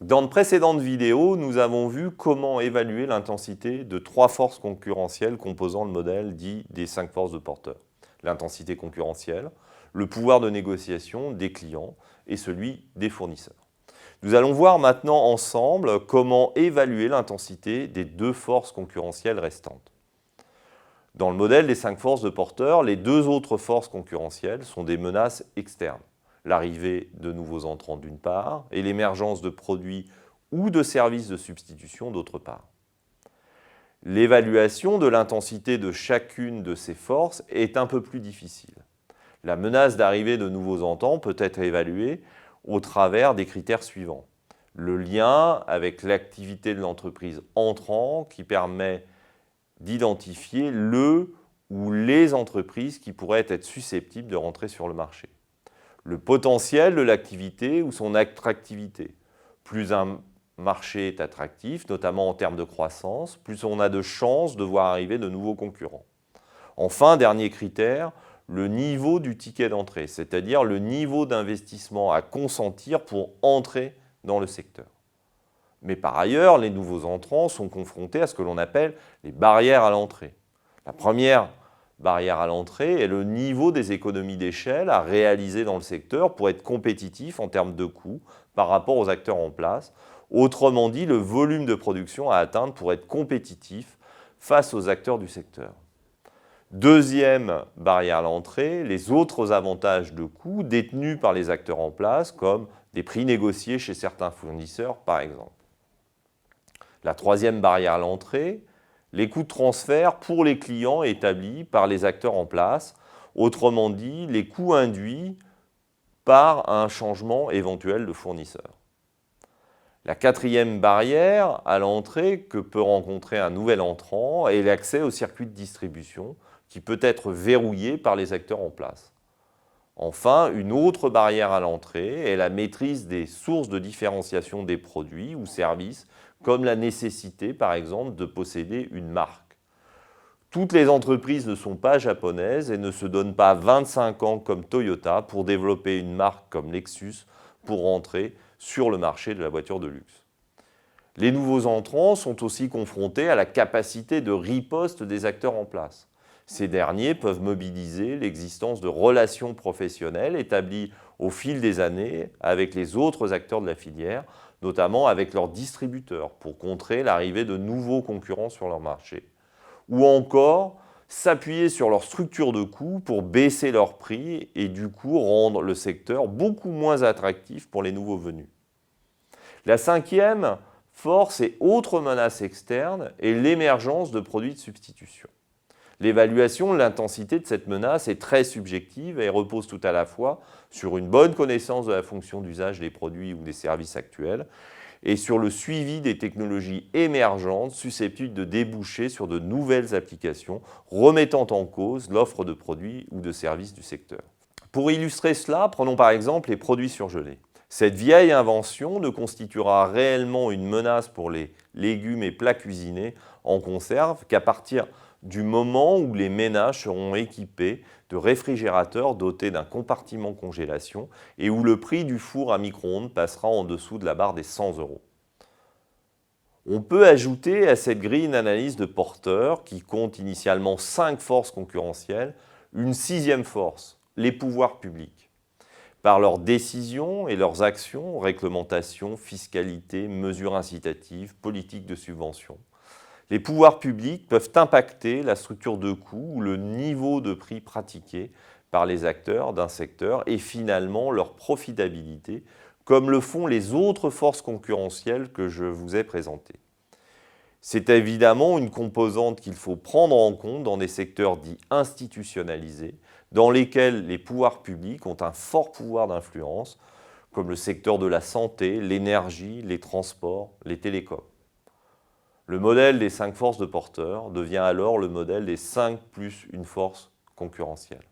Dans de précédentes vidéos, nous avons vu comment évaluer l'intensité de 3 forces concurrentielles composant le modèle dit des 5 forces de Porter. L'intensité concurrentielle, le pouvoir de négociation des clients et celui des fournisseurs. Nous allons voir maintenant ensemble comment évaluer l'intensité des 2 forces concurrentielles restantes. Dans le modèle des 5 forces de Porter, les 2 autres forces concurrentielles sont des menaces externes. L'arrivée de nouveaux entrants d'une part et l'émergence de produits ou de services de substitution d'autre part. L'évaluation de l'intensité de chacune de ces forces est un peu plus difficile. La menace d'arrivée de nouveaux entrants peut être évaluée au travers des critères suivants. Le lien avec l'activité de l'entreprise entrant qui permet d'identifier le ou les entreprises qui pourraient être susceptibles de rentrer sur le marché. Le potentiel de l'activité ou son attractivité. Plus un marché est attractif, notamment en termes de croissance, plus on a de chances de voir arriver de nouveaux concurrents. Enfin, dernier critère, le niveau du ticket d'entrée, c'est-à-dire le niveau d'investissement à consentir pour entrer dans le secteur. Mais par ailleurs, les nouveaux entrants sont confrontés à ce que l'on appelle les barrières à l'entrée. La première barrière à l'entrée est le niveau des économies d'échelle à réaliser dans le secteur pour être compétitif en termes de coûts par rapport aux acteurs en place. Autrement dit, le volume de production à atteindre pour être compétitif face aux acteurs du secteur. Deuxième barrière à l'entrée, les autres avantages de coûts détenus par les acteurs en place, comme des prix négociés chez certains fournisseurs, par exemple. La troisième barrière à l'entrée, les coûts de transfert pour les clients établis par les acteurs en place, autrement dit, les coûts induits par un changement éventuel de fournisseur. La quatrième barrière à l'entrée que peut rencontrer un nouvel entrant est l'accès au circuit de distribution qui peut être verrouillé par les acteurs en place. Enfin, une autre barrière à l'entrée est la maîtrise des sources de différenciation des produits ou services, comme la nécessité, par exemple, de posséder une marque. Toutes les entreprises ne sont pas japonaises et ne se donnent pas 25 ans comme Toyota pour développer une marque comme Lexus pour rentrer sur le marché de la voiture de luxe. Les nouveaux entrants sont aussi confrontés à la capacité de riposte des acteurs en place. Ces derniers peuvent mobiliser l'existence de relations professionnelles établies au fil des années avec les autres acteurs de la filière, notamment avec leurs distributeurs, pour contrer l'arrivée de nouveaux concurrents sur leur marché. Ou encore, s'appuyer sur leur structure de coûts pour baisser leurs prix et du coup rendre le secteur beaucoup moins attractif pour les nouveaux venus. La cinquième force et autre menace externe est l'émergence de produits de substitution. L'évaluation de l'intensité de cette menace est très subjective et repose tout à la fois sur une bonne connaissance de la fonction d'usage des produits ou des services actuels et sur le suivi des technologies émergentes susceptibles de déboucher sur de nouvelles applications remettant en cause l'offre de produits ou de services du secteur. Pour illustrer cela, prenons par exemple les produits surgelés. Cette vieille invention ne constituera réellement une menace pour les légumes et plats cuisinés en conserve qu'à partir du moment où les ménages seront équipés de réfrigérateurs dotés d'un compartiment congélation et où le prix du four à micro-ondes passera en dessous de la barre des 100 €. On peut ajouter à cette grille une analyse de Porter qui compte initialement 5 forces concurrentielles, une sixième force, les pouvoirs publics. Par leurs décisions et leurs actions, réglementation, fiscalité, mesures incitatives, politiques de subvention, les pouvoirs publics peuvent impacter la structure de coûts ou le niveau de prix pratiqué par les acteurs d'un secteur et finalement leur profitabilité, comme le font les autres forces concurrentielles que je vous ai présentées. C'est évidemment une composante qu'il faut prendre en compte dans des secteurs dits institutionnalisés, dans lesquels les pouvoirs publics ont un fort pouvoir d'influence, comme le secteur de la santé, l'énergie, les transports, les télécoms. Le modèle des 5 forces de Porter devient alors le modèle des 5 plus une force concurrentielle.